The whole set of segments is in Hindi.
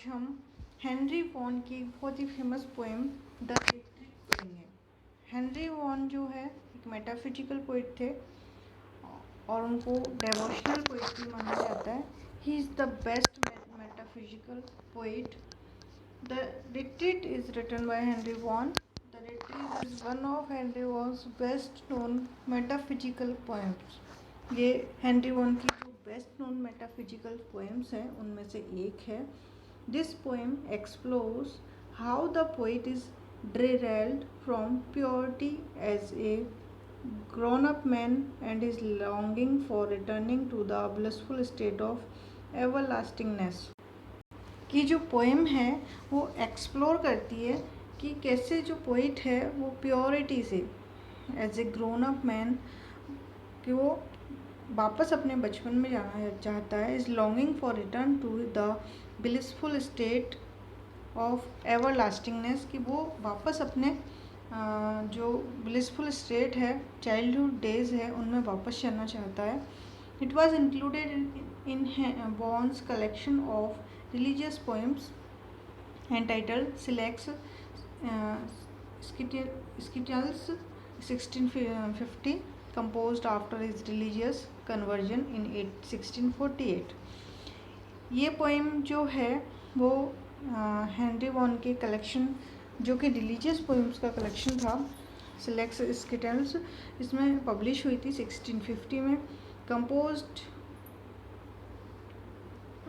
आज हम हेनरी वॉन की बहुत ही फेमस पोएम द रिट्रीट पढ़ेंगे। हेनरी वॉन जो है एक मेटाफिजिकल पोइट थे और उनको डेवोशनल पोइट भी माना जाता है। He is the best metaphysical poet. The retreat is written by Henry Vaughan. The retreat is one of Henry Vaughan's best known metaphysical poems. ये हेनरी वॉन की जो बेस्ट नोन मेटाफिजिकल पोएम्स हैं उनमें से एक है। This poem explores how the poet is derailed from purity as a grown-up man and his longing for returning to the blissful state of everlastingness। की जो पोएम है वो एक्सप्लोर करती है कि कैसे जो पोइट है वो प्योरिटी से as a grown up man कि वो वापस अपने बचपन में जाना चाहता है। Is longing for return to the blissful state of ever lastingness कि वो वापस अपने जो ब्लिसफुल स्टेट है चाइल्डहुड डेज है उनमें वापस जाना चाहता है। It was included in Vaughan's collection of religious poems entitled Silex Scintillans 1650 composed after his religious conversion in 1648। ये पोएम जो है वो हेनरी वॉन के कलेक्शन जो कि रिलीजियस पोएम्स का कलेक्शन था सिलेक्ट्स स्किटल्स, इसमें पब्लिश हुई थी 1650 में। कंपोज्ड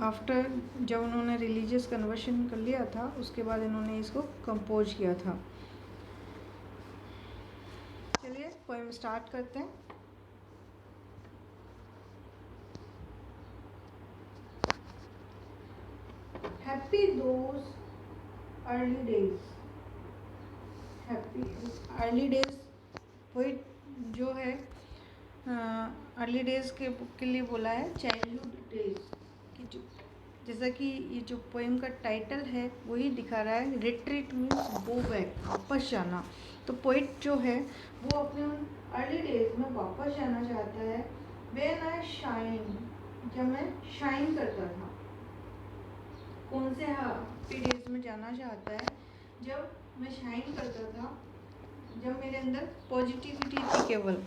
आफ्टर जब उन्होंने रिलीजियस कन्वर्शन कर लिया था उसके बाद इन्होंने इसको कंपोज किया था। चलिए पोएम स्टार्ट करते हैं। Happy those early days. Happy early days poet जो है अर्ली डेज के लिए बोला है चाइल्डहुड डेज की जो जैसा कि ये जो पोएम का टाइटल है वही दिखा रहा है। रिट्रीट मीन्स गो बैक, वापस जाना। तो पोइट जो है वो अपने अर्ली डेज में वापस जाना चाहता है। व्हेन आई शाइन, जब मैं शाइन करता था। कौन से हैप्पी डेज में जाना चाहता है? जब मैं शाइन करता था, जब मेरे अंदर पॉजिटिविटी थी। केवल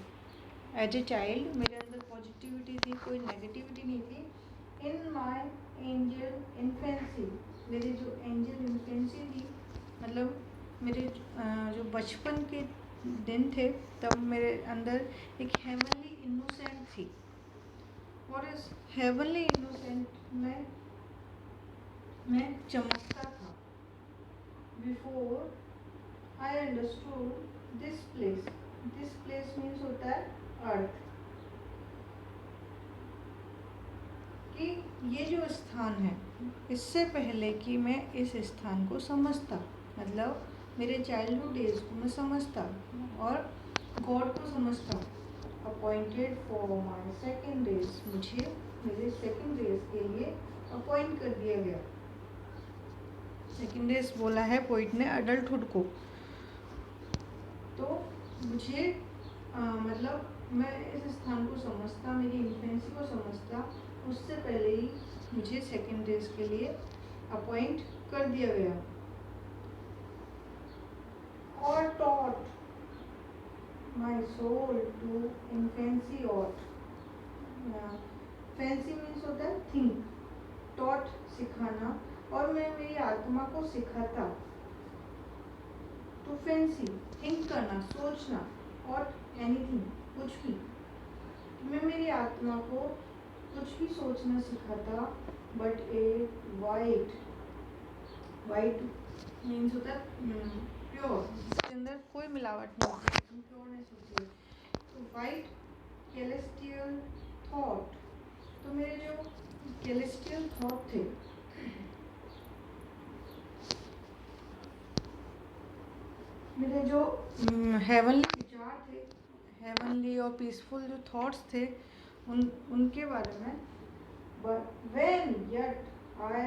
एज ए चाइल्ड मेरे अंदर पॉजिटिविटी थी, कोई नेगेटिविटी नहीं थी। इन माई एंजल इन्फेंसी, मेरी जो एंजल इन्फेंसी थी मतलब मेरे जो बचपन के दिन थे तब मेरे अंदर एक हेवनली इनोसेंट थी। और इस हेवनली इनोसेंट में मैं चमकता था। Before I understood this place means होता है अर्थ, कि ये जो स्थान है इससे पहले कि मैं इस स्थान को समझता, मतलब मेरे चाइल्डहुड डेज को मैं समझता और गॉड को समझता। Appointed for my second days, मुझे मेरे सेकेंड डेज के लिए अपॉइंट कर दिया गया। सेकेंड डेज बोला है पोइट ने अडल्टहुड को। तो मुझे मतलब मैं इस स्थान को समझता, मेरी इन्फेंसी को समझता, उससे पहले ही मुझे सेकेंड डेज के लिए अपॉइंट कर दिया गया। और taught my soul to infancy aught. Fancy means होता है थिंक, टॉट सिखाना, और मैं मेरी आत्मा को सिखाता। टू फैंसी थिंक करना, सोचना, और एनीथिंग कुछ भी। मैं मेरी आत्मा को कुछ भी सोचना सिखाता। बट ए वाइट मीन्स होता है प्योर, जिसके अंदर कोई मिलावट नहीं होती, एकदम प्योरनेस होती है। तो वाइट कैलेस्टियल थॉट, तो मेरे जो कैलेस्टियल थॉट थे मेरे जो हेवनली विचार थे, हेवनली और पीसफुल जो थॉट्स थे उनके बारे में। But when yet I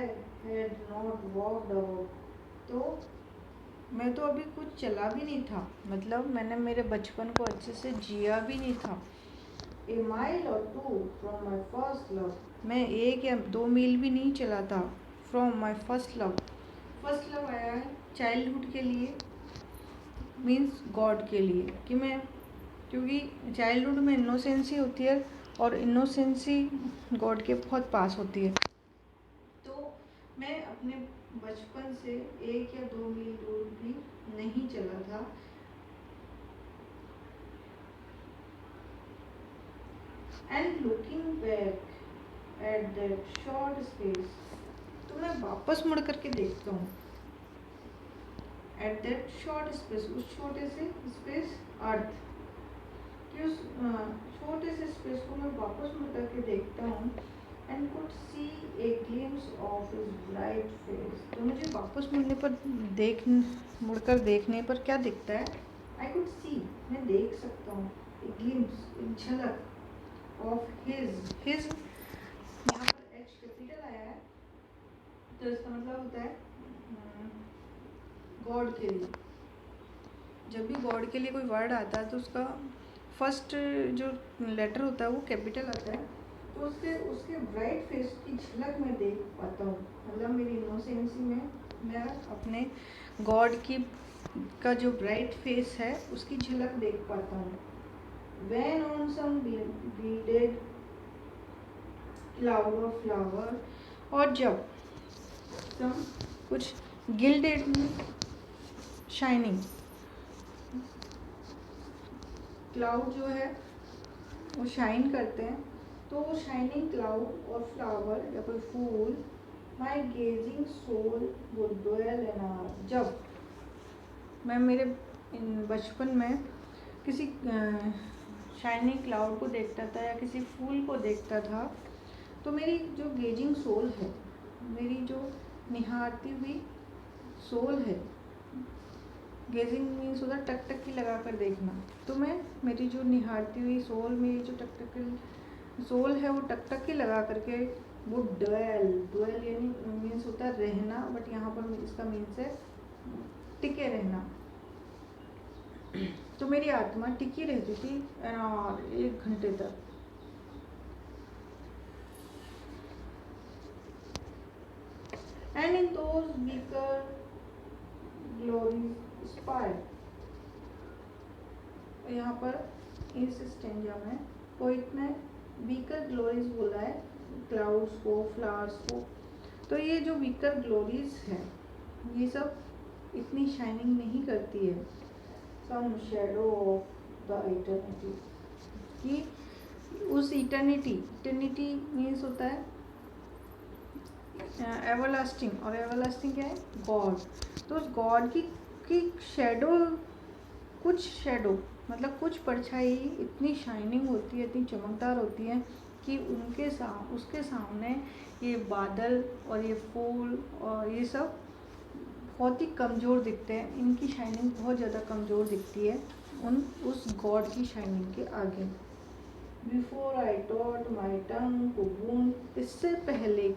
had not walked about, तो मैं तो अभी कुछ चला भी नहीं था, मतलब मैंने मेरे बचपन को अच्छे से जिया भी नहीं था। A mile or two from my first love, मैं 1 या 2 मील भी नहीं चला था from my first love. First love आया है चाइल्डहुड के लिए, मीन्स गॉड के लिए, कि मैं, क्योंकि चाइल्डहुड में इनोसेंसी होती है और इनोसेंसी गॉड के बहुत पास होती है। तो मैं अपने बचपन से 1 या 2 मील दूर भी नहीं चला था। And looking back at that short space, तो मैं वापस मुड़ करके देखता हूँ एट दैट शॉर्ट स्पेस, उस छोटे से स्पेस अर्थ, कि उस छोटे से स्पेस को मैं वापस मुड़ करके देखता हूँ। And could see a glimpse of his bright face, तो मुझे वापस मुड़ने पर मुड़कर देखने पर क्या दिखता है? आई कुड सी, मैं देख सकता हूँ, ए ग्लिम्स, एक झलक ऑफ हिज, यहाँ पर एच कैपिटल आया है, तो इसका मतलब होता है गॉड के लिए। जब भी गॉड के लिए कोई वर्ड आता है तो उसका फर्स्ट जो लेटर होता है वो कैपिटल आता है, तो उसके ब्राइट फेस की झलक मैं देख पाता हूँ। मतलब मेरी इनोसेंसी में मैं अपने गॉड का जो ब्राइट फेस है उसकी झलक देख पाता हूँ। When on some beaded cloud of flower, और जब कुछ गिल्डेड शाइनिंग क्लाउड जो है वो शाइन करते हैं, तो वो शाइनिंग क्लाउड और फ्लावर या कोई फूल, माई गेजिंग सोल वो डोयल इन आवर, जब मैं मेरे बचपन में किसी शाइनिंग क्लाउड को देखता था या किसी फूल को देखता था, तो मेरी जो गेजिंग सोल है, मेरी जो निहारती हुई सोल है, गेजिंग मीन्स होता है टकटकी लगा कर देखना, तो मेरी जो निहारती हुई सोल, मेरी जो टकटकी सोल है वो टकटकी लगा करके वो डवेल यानी मीन्स होता है रहना, बट यहाँ पर इसका मीन्स है टिके रहना। तो मेरी आत्मा टिकी रहती थी 1 घंटे तक। And in those weaker glories spire, यहाँ पर इस स्टेंजा में पोइट ने वीकर ग्लोरीज बोला है क्लाउड्स को, फ्लावर्स को, तो ये जो वीकर ग्लोरीज है ये सब इतनी शाइनिंग नहीं करती है। सम शैडो ऑफ द इटर्निटी, कि उस इटर्निटी मीन्स होता है एवरलास्टिंग, और एवरलास्टिंग क्या है? गॉड। तो उस गॉड की शैडो, कुछ शैडो मतलब कुछ परछाई इतनी शाइनिंग होती है, इतनी चमकदार होती है कि उसके सामने ये बादल और ये फूल और ये सब बहुत ही कमज़ोर दिखते हैं, इनकी शाइनिंग बहुत ज़्यादा कमज़ोर दिखती है उस गॉड की शाइनिंग के आगे। Before I taught my tongue to wound, इससे पहले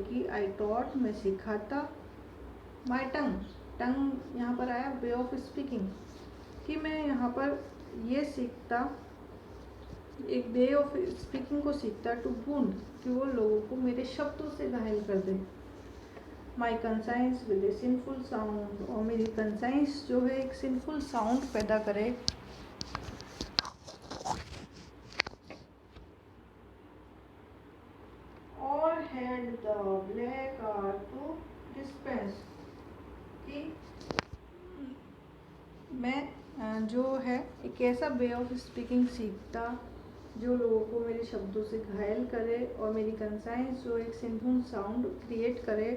कि आई टॉट मैं सिखाता, माई टंग यहाँ पर आया वे ऑफ स्पीकिंग, कि मैं यहाँ पर ये सीखता, एक वे ऑफ स्पीकिंग को सीखता, टू वुंड, कि वो लोगों को मेरे शब्दों से घायल कर दे। My conscience with a sinful sound, और मेरी कंसाइंस जो है एक सिंफुल साउंड पैदा करे। और had the black art to dispense, कि मैं जो है एक ऐसा वे ऑफ स्पीकिंग सीखता जो लोगों को मेरे शब्दों से घायल करे, और मेरी कंसाइंस जो एक सिंफुल साउंड क्रिएट करे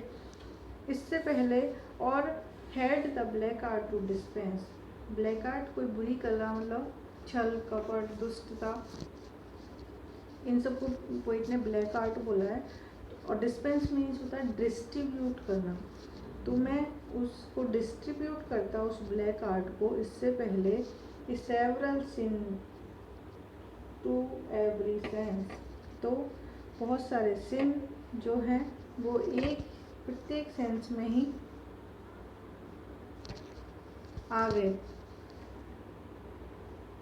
इससे पहले। और had the black art to dispense, black art कोई बुरी कला, मतलब छल कपट दुष्टता, इन सबको पोइट ने ब्लैक आर्ट बोला है। और डिस्पेंस मीन्स होता है डिस्ट्रीब्यूट करना, तो मैं उसको डिस्ट्रीब्यूट करता उस ब्लैक आर्ट को इससे पहले कि several sin to every sense, तो बहुत सारे सिन जो हैं वो प्रत्येक सेंस में ही आ गए।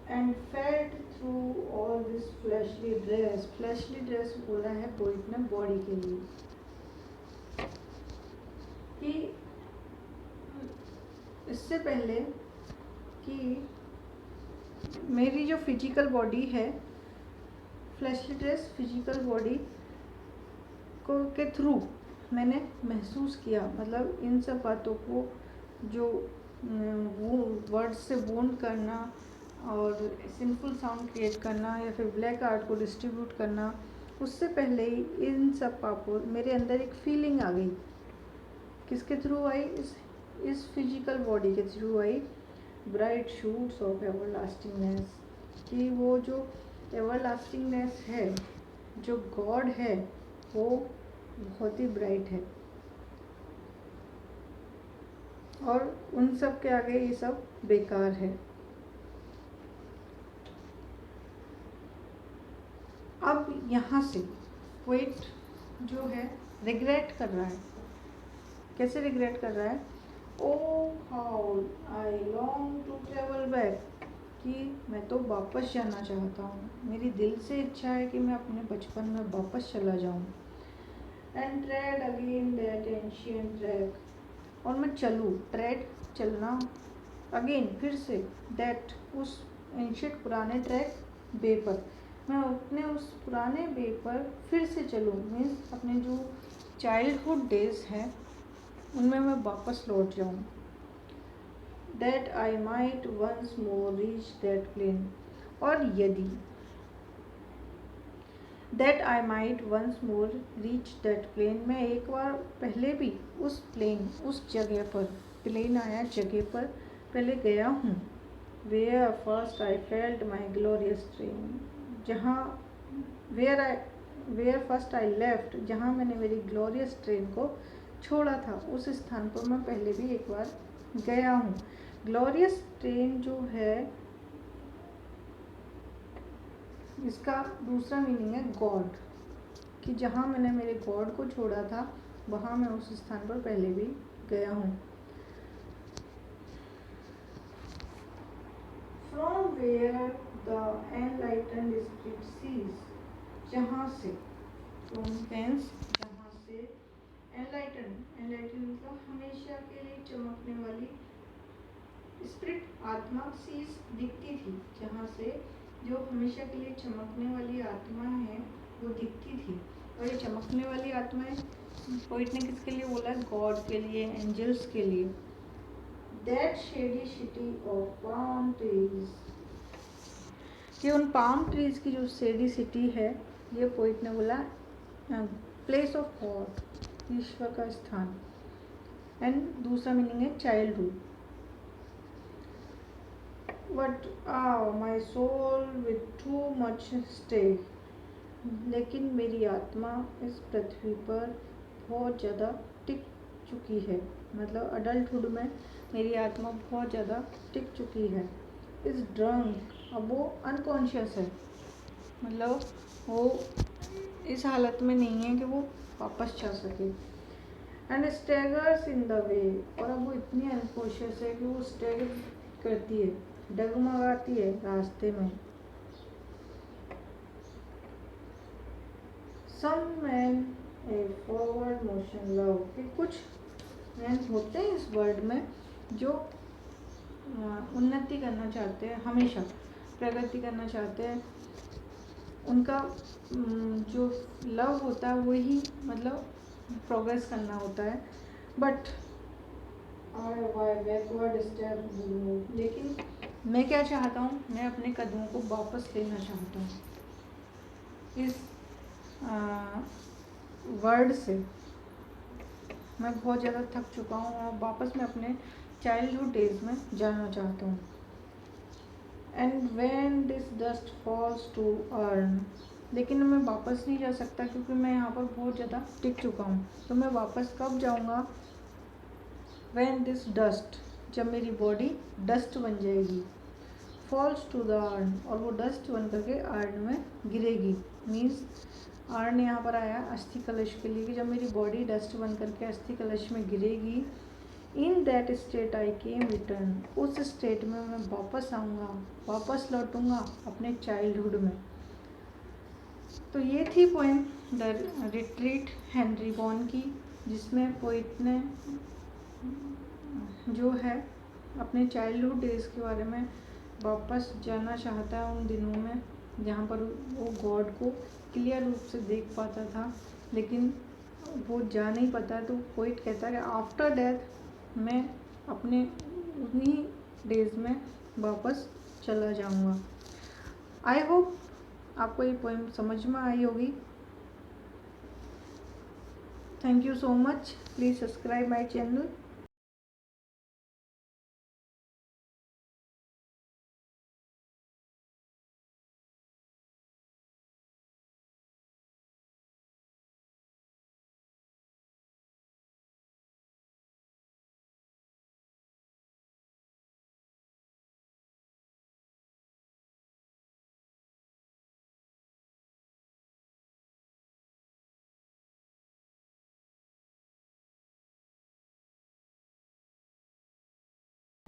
And felt through all this fleshly dress. Fleshly dress बोला है पोइट ने बॉडी के लिए कि इससे पहले कि मेरी जो फिजिकल बॉडी है, फ्लैशली ड्रेस फिजिकल बॉडी को के थ्रू मैंने महसूस किया, मतलब इन सब बातों को जो वो वर्ड्स से बोन्ड करना और सिंपल साउंड क्रिएट करना या फिर ब्लैक आर्ट को डिस्ट्रीब्यूट करना, उससे पहले ही इन सब पापों मेरे अंदर एक फीलिंग आ गई। किसके थ्रू आई? इस फिजिकल बॉडी के थ्रू आई। ब्राइट शूट्स ऑफ एवरलास्टिंगनेस, कि वो जो एवरलास्टिंगनेस है, जो गॉड है, वो बहुत ही ब्राइट है और उन सब के आगे ये सब बेकार है। अब यहाँ से पोएट जो है रिग्रेट कर रहा है। कैसे रिग्रेट कर रहा है? O how I long to travel back, कि मैं तो वापस जाना चाहता हूँ, मेरी दिल से इच्छा है कि मैं अपने बचपन में वापस चला जाऊँ। And trade again that ancient track, और मैं चलूँ, ट्रेड चलना, अगेन फिर से, दैट उस एंशिएंट पुराने ट्रैक वे पर, मैं अपने उस पुराने वे पर फिर से चलूँ। मीन्स अपने जो चाइल्डहुड डेज हैं उनमें मैं वापस लौट जाऊँ। That I might once more reach that plain, और यदि that I might once more reach that plain, मैं एक बार पहले भी उस प्लेन, उस जगह पर, प्लेन आया जगह पर पहले गया हूँ। Where first I felt my glorious train, जहाँ वेयर फर्स्ट आई लेफ्ट, जहाँ मैंने मेरी ग्लोरियस ट्रेन को छोड़ा था, उस स्थान पर मैं पहले भी एक बार गया हूँ। ग्लोरियस ट्रेन जो है, इसका दूसरा मीनिंग है गॉड, कि जहाँ मैंने मेरे गॉड को छोड़ा था वहाँ मैं उस स्थान पर पहले भी गया हूँ। From where the enlightened spirit sees, जहाँ से, फ्रॉम वेंस, जहाँ से, एनलाइटेंड मतलब हमेशा के लिए चमकने वाली, स्पिरिट आत्मा, सीज दिखती थी, जहाँ से जो हमेशा के लिए चमकने वाली आत्मा है वो दिखती थी। और ये चमकने वाली आत्माएं पोइट ने किसके लिए बोला? गॉड के लिए, एंजल्स के लिए। That shady city of palm trees, ये उन पाम ट्रीज की जो शेडी सिटी है, ये पोइट ने बोला प्लेस ऑफ गॉड, ईश्वर का स्थान। एंड दूसरा मीनिंग है childhood. But my soul with too much stay, लेकिन मेरी आत्मा इस पृथ्वी पर बहुत ज़्यादा टिक चुकी है, मतलब अडल्टहुड में मेरी आत्मा बहुत ज़्यादा टिक चुकी है। इस ड्रंक, अब वो अनकॉन्शियस है, मतलब वो इस हालत में नहीं है कि वो वापस जा सके। एंड स्टैगर्स इन द वे, और अब वो इतनी अनकॉन्शियस है कि वो स्टैगर करती है, डगमगाती है रास्ते में। सम मैन ए फॉरवर्ड मोशन लव, कि कुछ मैन होते हैं इस वर्ल्ड में जो उन्नति करना चाहते हैं, हमेशा प्रगति करना चाहते हैं। उनका जो लव होता है वही मतलब प्रोग्रेस करना होता है। बट बैकवर्ड स्टेप, लेकिन मैं क्या चाहता हूँ? मैं अपने कदमों को वापस लेना चाहता हूँ इस वर्ड से। मैं बहुत ज़्यादा थक चुका हूँ और वापस मैं अपने चाइल्डहुड डेज में जाना चाहता हूँ। And when this dust falls to urn, लेकिन मैं वापस नहीं जा सकता क्योंकि मैं यहाँ पर बहुत ज़्यादा टिक चुका हूँ। तो मैं वापस कब जाऊँगा? व्हेन दिस डस्ट, जब मेरी बॉडी डस्ट बन जाएगी। फॉल्स टू द अर्न, और वो डस्ट बन करके अर्न में गिरेगी। मीन्स अर्न यहाँ पर आया अस्थि कलश के लिए, कि जब मेरी बॉडी डस्ट बन करके अस्थि कलश में गिरेगी, in that state I came return, उस स्टेट में मैं वापस आऊँगा, वापस लौटूंगा अपने चाइल्डहुड में। तो ये थी poem the retreat Henry Vaughan की, जिसमें पोइट ने जो है अपने चाइल्डहुड डेज़ के बारे में वापस जाना चाहता है, उन दिनों में जहाँ पर वो गॉड को क्लियर रूप से देख पाता था, लेकिन वो जा नहीं पाता। तो पोइट कहता है आफ्टर डेथ मैं अपने उन्हीं डेज़ में वापस चला जाऊँगा। आई होप आपको ये पोएम समझ में आई होगी। Thank you so much. Please subscribe my channel.